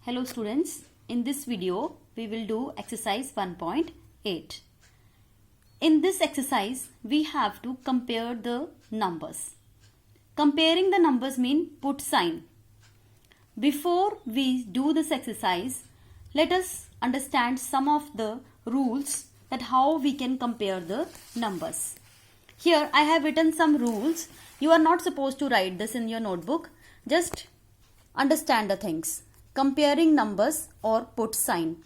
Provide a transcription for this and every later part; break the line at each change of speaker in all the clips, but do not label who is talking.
Hello students, in this video we will do exercise 1.8. In this exercise we have to compare the numbers. Comparing the numbers mean put sign. Before we do this exercise, let us understand some of the rules that how we can compare the numbers. Here I have written some rules. You are not supposed to write this in your notebook. Just understand the things. Comparing numbers or put sign.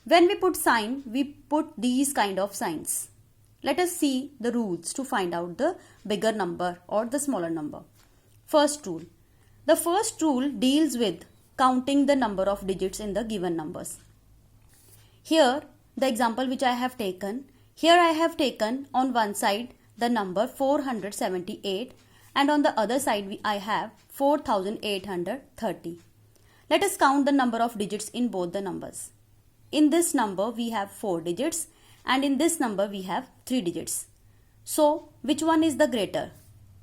When we put sign, we put these kind of signs. Let us see the rules to find out the bigger number or the smaller number. First rule. The first rule deals with counting the number of digits in the given numbers. Here, the example which I have taken, here I have taken on one side the number 478 and on the other side I have 4830. Let us count the number of digits in both the numbers. In this number we have 4 digits and in this number we have 3 digits. So which one is the greater?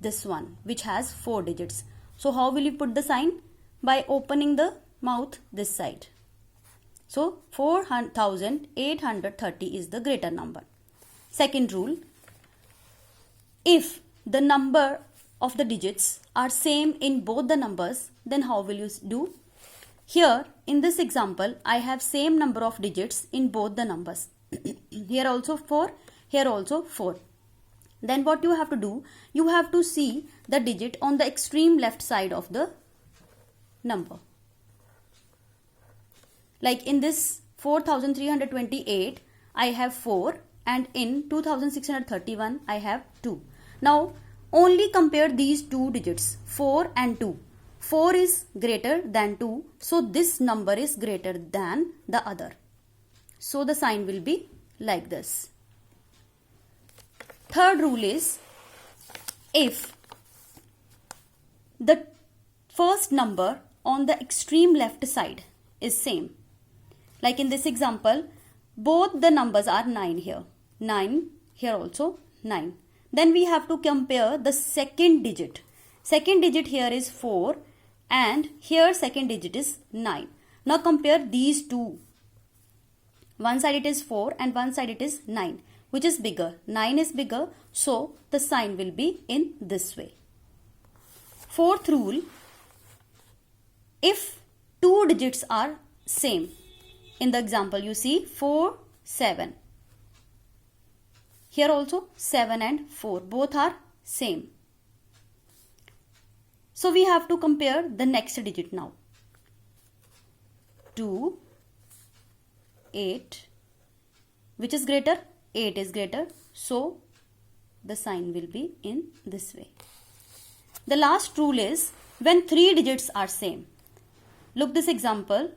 This one which has 4 digits. So how will you put the sign? By opening the mouth this side. So 4830 is the greater number. Second rule. If the number of the digits are same in both the numbers, then how will you do? Here in this example, I have same number of digits in both the numbers. Here also 4, here also 4. Then what you have to do? You have to see the digit on the extreme left side of the number. Like in this 4328, I have 4 and in 2631, I have 2. Now only compare these two digits, 4 and 2. 4 is greater than 2, so this number is greater than the other. So the sign will be like this. Third rule is, if the first number on the extreme left side is same, like in this example, both the numbers are 9 here, 9 here also 9. Then we have to compare the second digit. Second digit here is 4 and here second digit is 9. Now compare these two. One side it is 4 and one side it is 9. Which is bigger? 9 is bigger, so the sign will be in this way. Fourth rule. If two digits are same. In the example you see 4, 7. Here also 7 and 4. Both are same. So we have to compare the next digit now. 2, 8. Which is greater? 8 is greater. So the sign will be in this way. The last rule is when three digits are same. Look this example.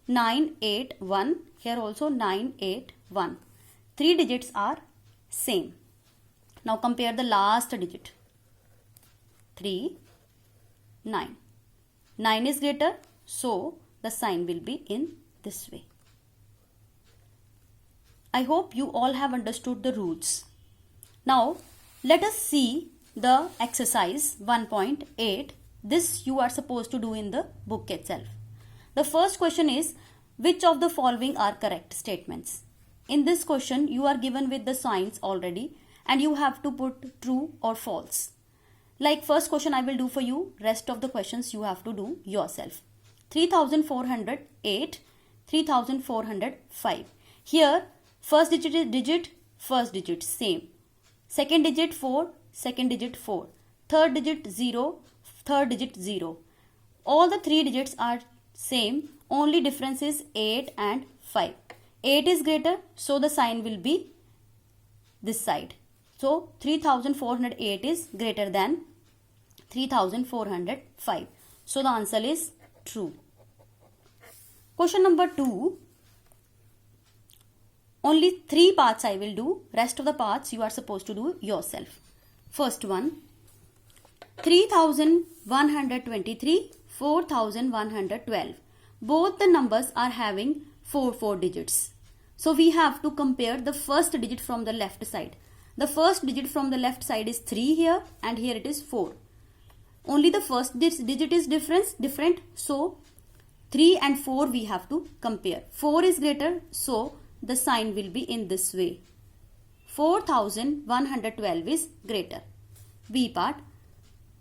9, 8, 1. Here also 9, 8, 1. Three digits are same. Now compare the last digit. 3, 9. 9 is greater, so the sign will be in this way. I hope you all have understood the rules. Now let us see the exercise 1.8. This you are supposed to do in the book itself. The first question is, which of the following are correct statements? In this question you are given with the signs already and you have to put true or false. Like first question I will do for you, rest of the questions you have to do yourself. 3408, 3405. Here first digit, same. Second digit 4, second digit 4. Third digit 0, third digit 0. All the three digits are same, only difference is 8 and 5. 8 is greater, so the sign will be this side. So 3408 is greater than 3405. So the answer is true. Question number 2. Only 3 parts I will do. Rest of the parts you are supposed to do yourself. First one. 3123, 4112. Both the numbers are having 4 digits. So we have to compare the first digit from the left side. The first digit from the left side is 3 here and here it is 4. Only the first digit is different. So 3 and 4 we have to compare. 4 is greater, so the sign will be in this way. 4112 is greater. B part.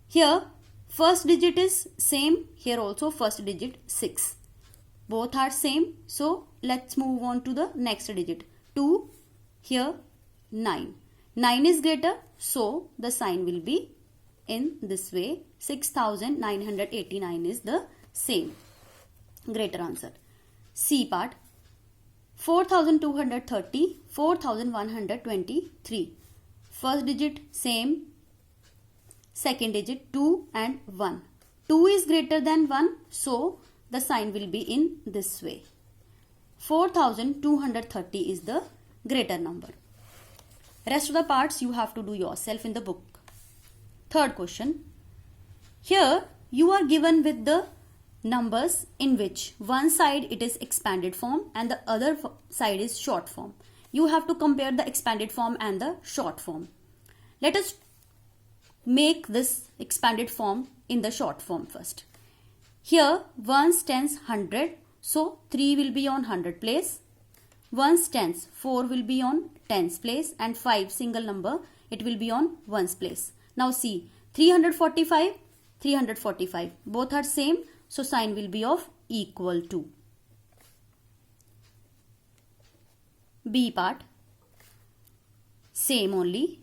Here first digit is same, here also first digit 6. Both are same, so let's move on to the next digit. 2, here 9. 9 is greater, so the sign will be in this way. 6989 is the same. Greater answer. C part. 4230, 4123. First digit same, second digit 2 and 1. 2 is greater than 1, so the sign will be in this way. 4230 is the greater number. Rest of the parts you have to do yourself in the book. Third question. Here you are given with the numbers in which one side it is expanded form and the other side is short form. You have to compare the expanded form and the short form. Let us make this expanded form in the short form first. Here ones, tens, 100, so 3 will be on 100 place. Ones, tens, 4 will be on tens place, and 5 single number it will be on ones place. Now see, 345, 345 both are same, so sign will be of equal to. B part. Same only.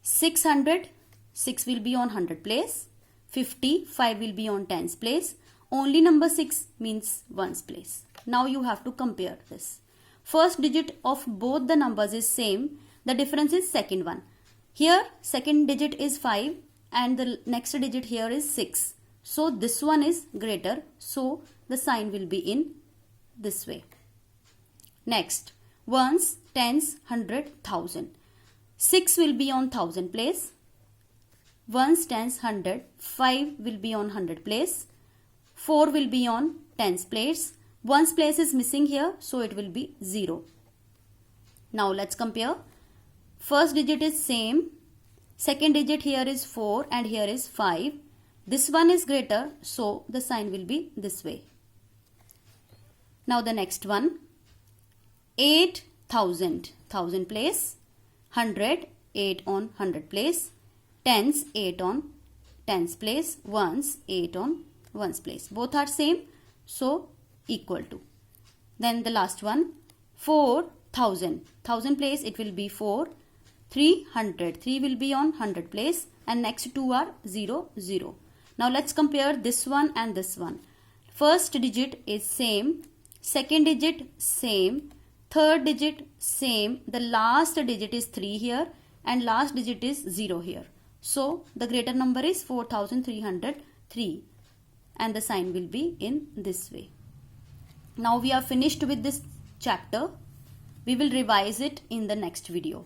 600, 6 will be on 100 place. 50, 5 will be on tens place. Only number 6 means ones place. Now you have to compare this. First digit of both the numbers is same. The difference is second one. Here second digit is 5 and the next digit here is 6. So this one is greater. So the sign will be in this way. Next, ones, tens, 100, 1000. 6 will be on 1000 place. Ones, tens, 100. 5 will be on 100 place. 4 will be on tens place. Ones place is missing here, so it will be 0. Now let's compare. First digit is same. Second digit here is 4 and here is 5. This one is greater, so the sign will be this way. Now the next one. 8,000, 1000 place. 100, 8 on 100 place. Tens, 8 on tens place. Ones, 8 on ones place. Both are same, so equal to. Then the last one. 4,000, 1000 place it will be 4. 300, 3 will be on 100 place, and next two are 0, 0. Now let's compare this one and this one. First digit is same, second digit same, third digit same, the last digit is 3 here and last digit is 0 here. So the greater number is 4303 and the sign will be in this way. Now we are finished with this chapter. We will revise it in the next video.